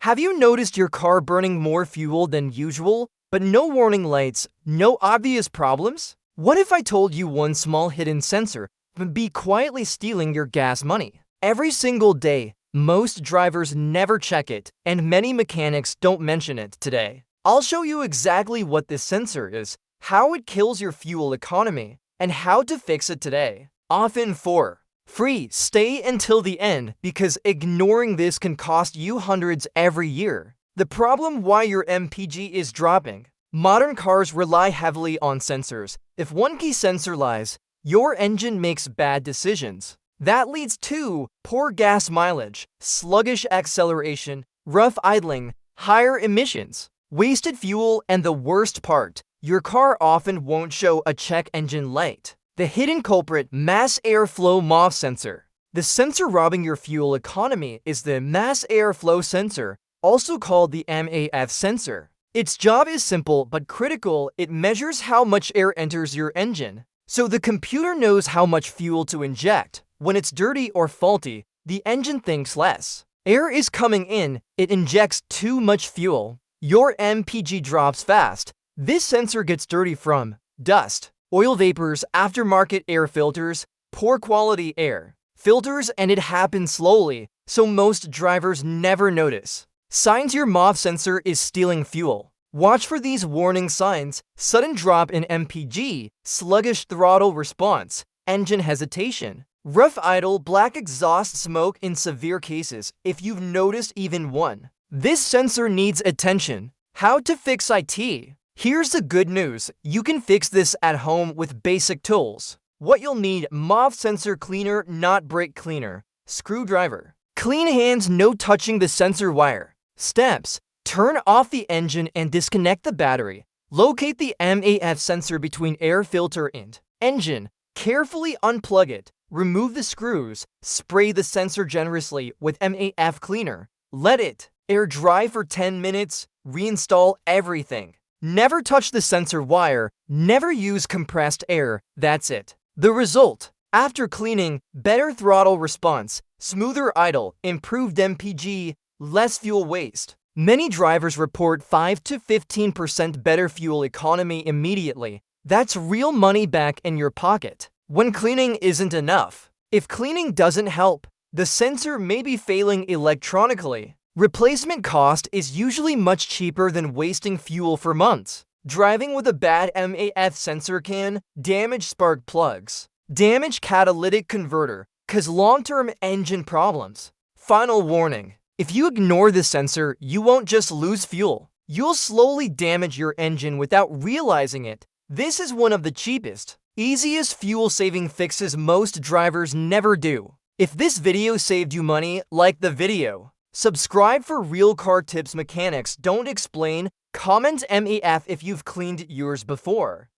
Have you noticed your car burning more fuel than usual, but no warning lights, no obvious problems? What if I told you one small hidden sensor would be quietly stealing your gas money? Every single day, most drivers never check it, and many mechanics don't mention it today. I'll show you exactly what this sensor is, how it kills your fuel economy, and how to fix it today. Often for free. Stay until the end because ignoring this can cost you hundreds every year. The problem why your MPG is dropping. Modern cars rely heavily on sensors. If one key sensor lies, your engine makes bad decisions. That leads to poor gas mileage, sluggish acceleration, rough idling, higher emissions, wasted fuel, and the worst part, your car often won't show a check engine light. The hidden culprit, mass airflow MOF sensor. The sensor robbing your fuel economy is the mass airflow sensor, also called the MAF sensor. Its job is simple but critical. It measures how much air enters your engine, so the computer knows how much fuel to inject. When it's dirty or faulty, the engine thinks less. Air is coming in, it injects too much fuel. Your MPG drops fast. This sensor gets dirty from dust, oil vapors, aftermarket air filters, poor quality air filters, and it happens slowly, so most drivers never notice. Signs your MOF sensor is stealing fuel. Watch for these warning signs: sudden drop in MPG, sluggish throttle response, engine hesitation, rough idle, black exhaust smoke in severe cases, if you've noticed even one. This sensor needs attention. How to fix it? Here's the good news, you can fix this at home with basic tools. What you'll need: MOF sensor cleaner, not brake cleaner, screwdriver, clean hands, no touching the sensor wire. Steps: turn off the engine and disconnect the battery. Locate the MAF sensor between air filter and engine. Carefully unplug it. Remove the screws. Spray the sensor generously with MAF cleaner. Let it air dry for 10 minutes. Reinstall everything. Never touch the sensor wire, never use compressed air, that's it. The result: after cleaning, better throttle response, smoother idle, improved MPG, less fuel waste. Many drivers report 5 to 15% better fuel economy immediately. That's real money back in your pocket. When cleaning isn't enough. If cleaning doesn't help, the sensor may be failing electronically. Replacement cost is usually much cheaper than wasting fuel for months. Driving with a bad MAF sensor can damage spark plugs, damage catalytic converter, cause long-term engine problems. Final warning: if you ignore this sensor, you won't just lose fuel, you'll slowly damage your engine without realizing it. This is one of the cheapest, easiest fuel-saving fixes most drivers never do. If this video saved you money, like the video. Subscribe for real car tips mechanics don't explain. Comment MAF if you've cleaned yours before.